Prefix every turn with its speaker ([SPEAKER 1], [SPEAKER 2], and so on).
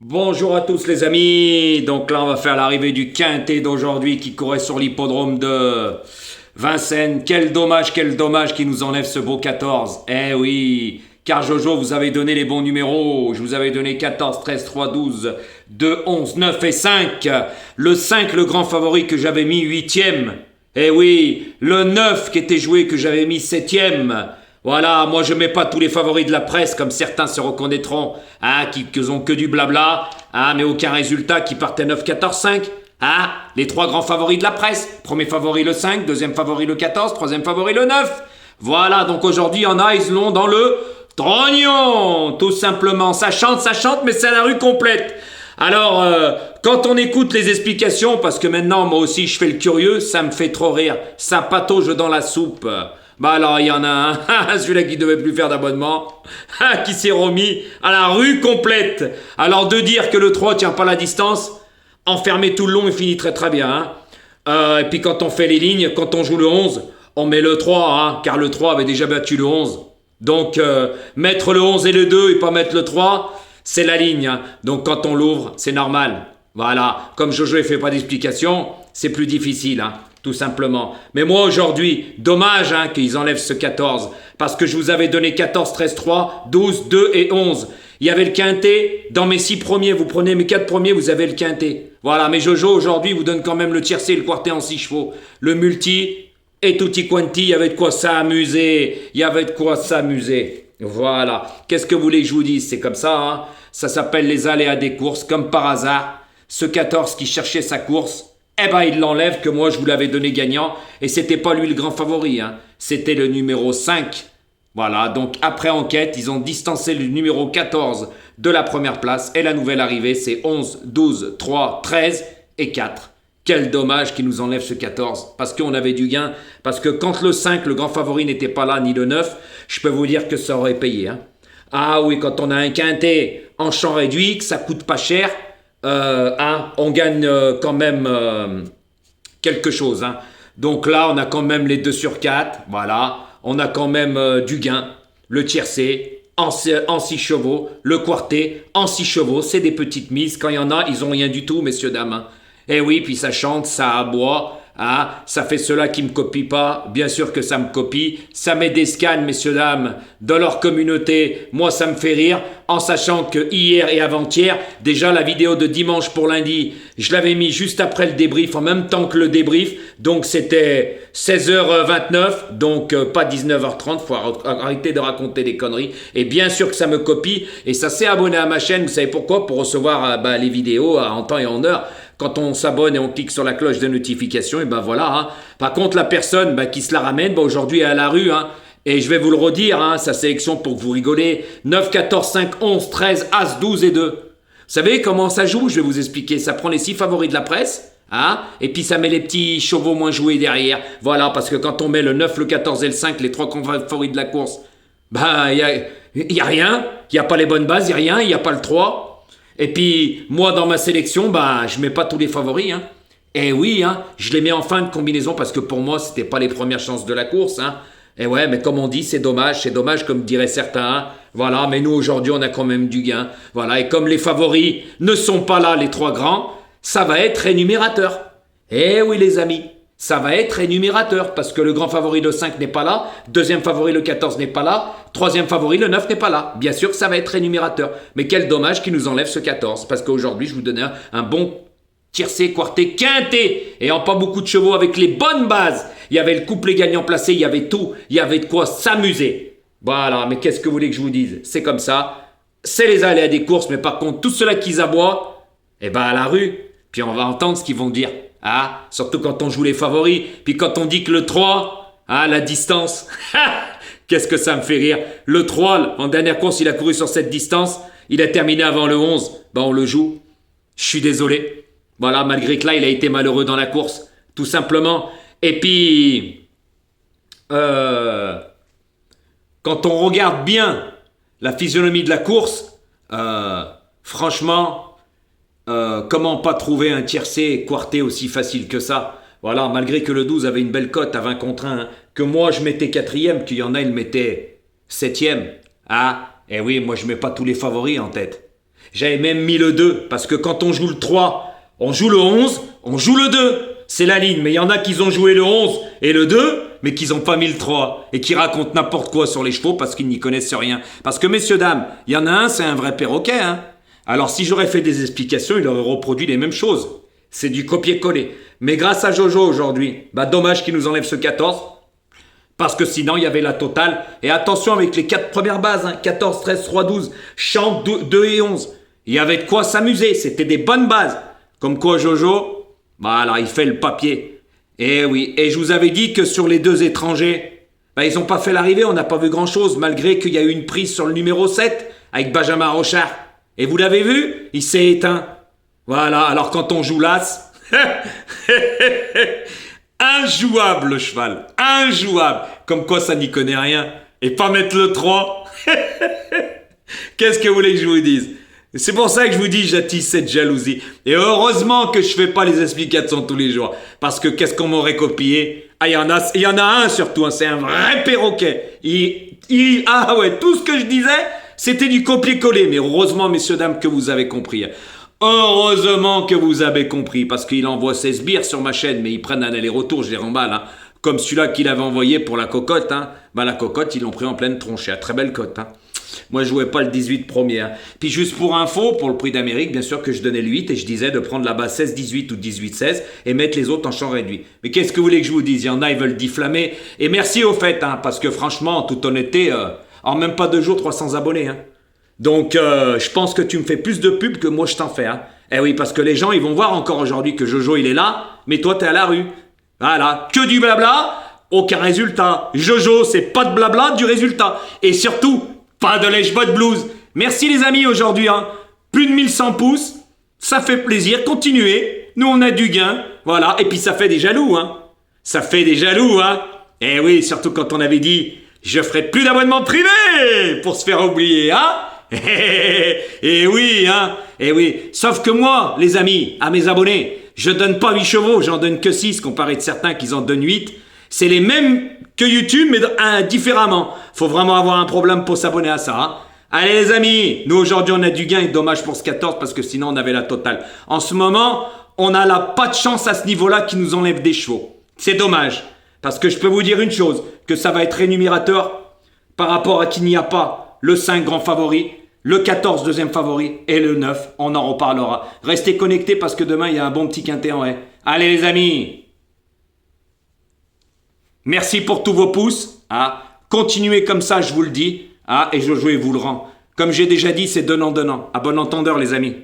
[SPEAKER 1] Bonjour à tous les amis, donc là on va faire l'arrivée du quintet d'aujourd'hui qui courait sur l'hippodrome de Vincennes. Quel dommage qui nous enlève ce beau 14. Eh oui, car Jojo vous avez donné les bons numéros, je vous avais donné 14, 13, 3, 12, 2, 11, 9 et 5. Le 5 le grand favori que j'avais mis 8e. Eh oui, le 9 qui était joué que j'avais mis 7e. Voilà, moi je mets pas tous les favoris de la presse comme certains se reconnaîtront, hein, qui ont que du blabla, hein, mais aucun résultat, qui partaient 9, 14, 5. Hein, les trois grands favoris de la presse. Premier favori le 5, deuxième favori le 14, troisième favori le 9. Voilà, donc aujourd'hui il y en a, ils l'ont dans le trognon, tout simplement. Ça chante, mais c'est la rue complète. Alors, quand on écoute les explications, parce que maintenant moi aussi je fais le curieux, ça me fait trop rire. Ça patauge dans la soupe. Bah alors il y en a un, celui-là qui devait plus faire d'abonnement, qui s'est remis à la rue complète. Alors de dire que le 3 tient pas la distance, enfermé tout le long, il finit très très bien. Et puis quand on fait les lignes, quand on joue le 11, on met le 3, car le 3 avait déjà battu le 11. Donc mettre le 11 et le 2 et pas mettre le 3, c'est la ligne. Donc quand on l'ouvre, c'est normal. Voilà, comme Jojo ne fait pas d'explication, c'est plus difficile, tout simplement. Mais moi aujourd'hui, dommage qu'ils enlèvent ce 14, parce que je vous avais donné 14, 13, 3, 12, 2 et 11. Il y avait le quintet, dans mes 6 premiers, vous prenez mes 4 premiers, vous avez le quintet. Voilà, mais Jojo aujourd'hui vous donne quand même le tiercé et le quartet en 6 chevaux. Le multi et tutti quanti, il y avait de quoi s'amuser. Voilà. Qu'est-ce que vous voulez que je vous dise? C'est comme ça, Ça s'appelle les aléas des courses, comme par hasard. Ce 14 qui cherchait sa course, il l'enlève, que moi je vous l'avais donné gagnant, et c'était pas lui le grand favori, c'était le numéro 5. Voilà, donc après enquête, ils ont distancé le numéro 14 de la première place, et la nouvelle arrivée, c'est 11, 12, 3, 13 et 4. Quel dommage qu'ils nous enlèvent ce 14, parce qu'on avait du gain, parce que quand le 5, le grand favori, n'était pas là, ni le 9, je peux vous dire que ça aurait payé. Ah oui, quand on a un quintet en champ réduit, que ça coûte pas cher, on gagne quand même quelque chose. Donc là, on a quand même les 2 sur 4. Voilà. On a quand même du gain. Le tiercé en 6 chevaux. Le quartet en 6 chevaux. C'est des petites mises. Quand il y en a, ils ont rien du tout, messieurs, dames. Eh oui, puis ça chante, ça aboie. Ça fait ceux-là qui me copient pas, bien sûr que ça me copie, ça met des scans, messieurs, dames, dans leur communauté, moi ça me fait rire, en sachant que hier et avant-hier, déjà la vidéo de dimanche pour lundi, je l'avais mis juste après le débrief, en même temps que le débrief, donc c'était 16h29, donc pas 19h30, faut arrêter de raconter des conneries, et bien sûr que ça me copie, et ça s'est abonné à ma chaîne, vous savez pourquoi? Pour recevoir les vidéos en temps et en heure. Quand on s'abonne et on clique sur la cloche de notification, et ben voilà. Par contre, la personne qui se la ramène, aujourd'hui elle est à la rue. Et je vais vous le redire, sa sélection pour que vous rigolez. 9, 14, 5, 11, 13, As, 12 et 2. Vous savez comment ça joue? Je vais vous expliquer. Ça prend les 6 favoris de la presse. Et puis ça met les petits chevaux moins joués derrière. Voilà, parce que quand on met le 9, le 14 et le 5, les 3 favoris de la course, il y a rien. Il n'y a pas les bonnes bases, il n'y a rien. Il n'y a pas le 3. Et puis, moi, dans ma sélection, je mets pas tous les favoris, Et oui, je les mets en fin de combinaison parce que pour moi, c'était pas les premières chances de la course, Et ouais, mais comme on dit, c'est dommage comme diraient certains, Voilà, mais nous, aujourd'hui, on a quand même du gain. Voilà, et comme les favoris ne sont pas là, les 3 grands, ça va être rémunérateur. Eh oui, les amis, ça va être rémunérateur parce que le grand favori le 5 n'est pas là, deuxième favori le 14 n'est pas là, troisième favori le 9 n'est pas là. Bien sûr que ça va être rémunérateur. Mais quel dommage qu'il nous enlève ce 14 parce qu'aujourd'hui je vous donnais un bon tiercé, quartet, quintet et en pas beaucoup de chevaux avec les bonnes bases. Il y avait le couplet gagnant placé, il y avait tout, il y avait de quoi s'amuser. Voilà, mais qu'est-ce que vous voulez que je vous dise? C'est comme ça, c'est les aléas des courses, mais par contre tout cela qu'ils aboient, à la rue, puis on va entendre ce qu'ils vont dire. Surtout quand on joue les favoris. Puis quand on dit que le 3, la distance, qu'est-ce que ça me fait rire. Le 3, en dernière course, il a couru sur cette distance. Il a terminé avant le 11. On le joue. Je suis désolé. Voilà, malgré que là, il a été malheureux dans la course. Tout simplement. Et puis, quand on regarde bien la physionomie de la course, franchement... comment pas trouver un tiercé quartet aussi facile que ça? Voilà, malgré que le 12 avait une belle cote à 20 contre 1, que moi je mettais 4e, qu'il y en a, ils mettaient 7e. Et oui, moi je mets pas tous les favoris en tête. J'avais même mis le 2, parce que quand on joue le 3, on joue le 11, on joue le 2. C'est la ligne, mais il y en a qui ont joué le 11 et le 2, mais qui n'ont pas mis le 3, et qui racontent n'importe quoi sur les chevaux parce qu'ils n'y connaissent rien. Parce que, messieurs, dames, il y en a un, c'est un vrai perroquet, hein. Alors, si j'aurais fait des explications, il aurait reproduit les mêmes choses. C'est du copier-coller. Mais grâce à Jojo aujourd'hui, dommage qu'il nous enlève ce 14, parce que sinon, il y avait la totale. Et attention avec les 4 premières bases, hein, 14, 13, 3, 12, chant 2 et 11. Il y avait de quoi s'amuser, c'était des bonnes bases. Comme quoi, Jojo, alors il fait le papier. Et oui, et je vous avais dit que sur les 2 étrangers, ils n'ont pas fait l'arrivée, on n'a pas vu grand-chose, malgré qu'il y a eu une prise sur le numéro 7, avec Benjamin Rochard. Et vous l'avez vu, il s'est éteint. Voilà, alors quand on joue l'as, injouable le cheval, injouable. Comme quoi ça n'y connaît rien. Et pas mettre le 3. Qu'est-ce que vous voulez que je vous dise? C'est pour ça que je vous dis, j'attise cette jalousie. Et heureusement que je fais pas les explications tous les jours. Parce que qu'est-ce qu'on m'aurait copié? Il y en a un surtout, hein, c'est un vrai perroquet. Ah ouais, tout ce que je disais, c'était du copier-coller. Mais heureusement, messieurs, dames, que vous avez compris. Heureusement que vous avez compris, parce qu'il envoie ses sbires sur ma chaîne, mais ils prennent un aller-retour, je les remballe, hein. Comme celui-là qu'il avait envoyé pour la cocotte, hein. La cocotte, ils l'ont pris en pleine tronche, à très belle cote, hein. Moi, je jouais pas le 18 premier, hein. Puis juste pour info, pour le prix d'Amérique, bien sûr que je donnais le 8 et je disais de prendre la base 16-18 ou 18-16 et mettre les autres en champ réduit. Mais qu'est-ce que vous voulez que je vous dise? Il y en a, ils veulent difflamer. Et merci au fait, hein, parce que franchement, en toute honnêteté, en même pas 2 jours, 300 abonnés, hein. Donc, je pense que tu me fais plus de pub que moi je t'en fais, hein. Eh oui, parce que les gens, ils vont voir encore aujourd'hui que Jojo, il est là, mais toi, t'es à la rue. Voilà, que du blabla, aucun résultat. Jojo, c'est pas de blabla, du résultat. Et surtout, pas de lèche-botte blues. Merci les amis aujourd'hui, hein. Plus de 1100 pouces, ça fait plaisir, continuez. Nous, on a du gain, voilà. Et puis, ça fait des jaloux, hein. Ça fait des jaloux, hein. Eh oui, surtout quand on avait dit, je ferai plus d'abonnement privé pour se faire oublier, hein. Eh oui, hein. Eh oui. Sauf que moi, les amis, à mes abonnés, je donne pas 8 chevaux, j'en donne que 6, comparé de certains qui en donnent 8. C'est les mêmes que YouTube, mais différemment. Faut vraiment avoir un problème pour s'abonner à ça, hein. Allez les amis, nous aujourd'hui on a du gain et dommage pour ce 14 parce que sinon on avait la totale. En ce moment, on a pas de chance à ce niveau-là qui nous enlève des chevaux. C'est dommage. Parce que je peux vous dire une chose, que ça va être rémunérateur par rapport à qu'il n'y a pas le 5 grand favori, le 14 deuxième favori et le 9, on en reparlera. Restez connectés parce que demain il y a un bon petit quintet en haie. Allez les amis, merci pour tous vos pouces, hein. Continuez comme ça, je vous le dis, hein, et Jojo vous le rend. Comme j'ai déjà dit, c'est donnant-donnant. À bon entendeur les amis.